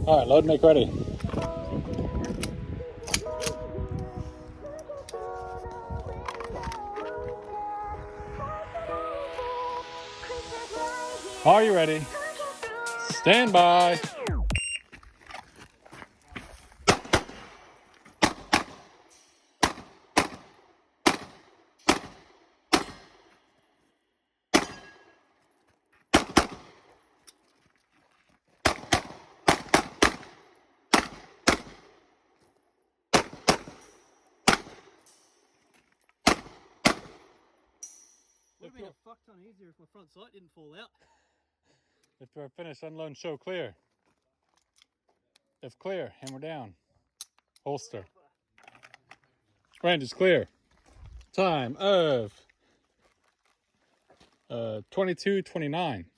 All right, load and make ready. Are you ready? Stand by. Would have been a fuck ton easier if my front sight didn't fall out. If we're finished, unload and show clear. If clear, hammer down. Holster. Range is clear. Time of 22:29.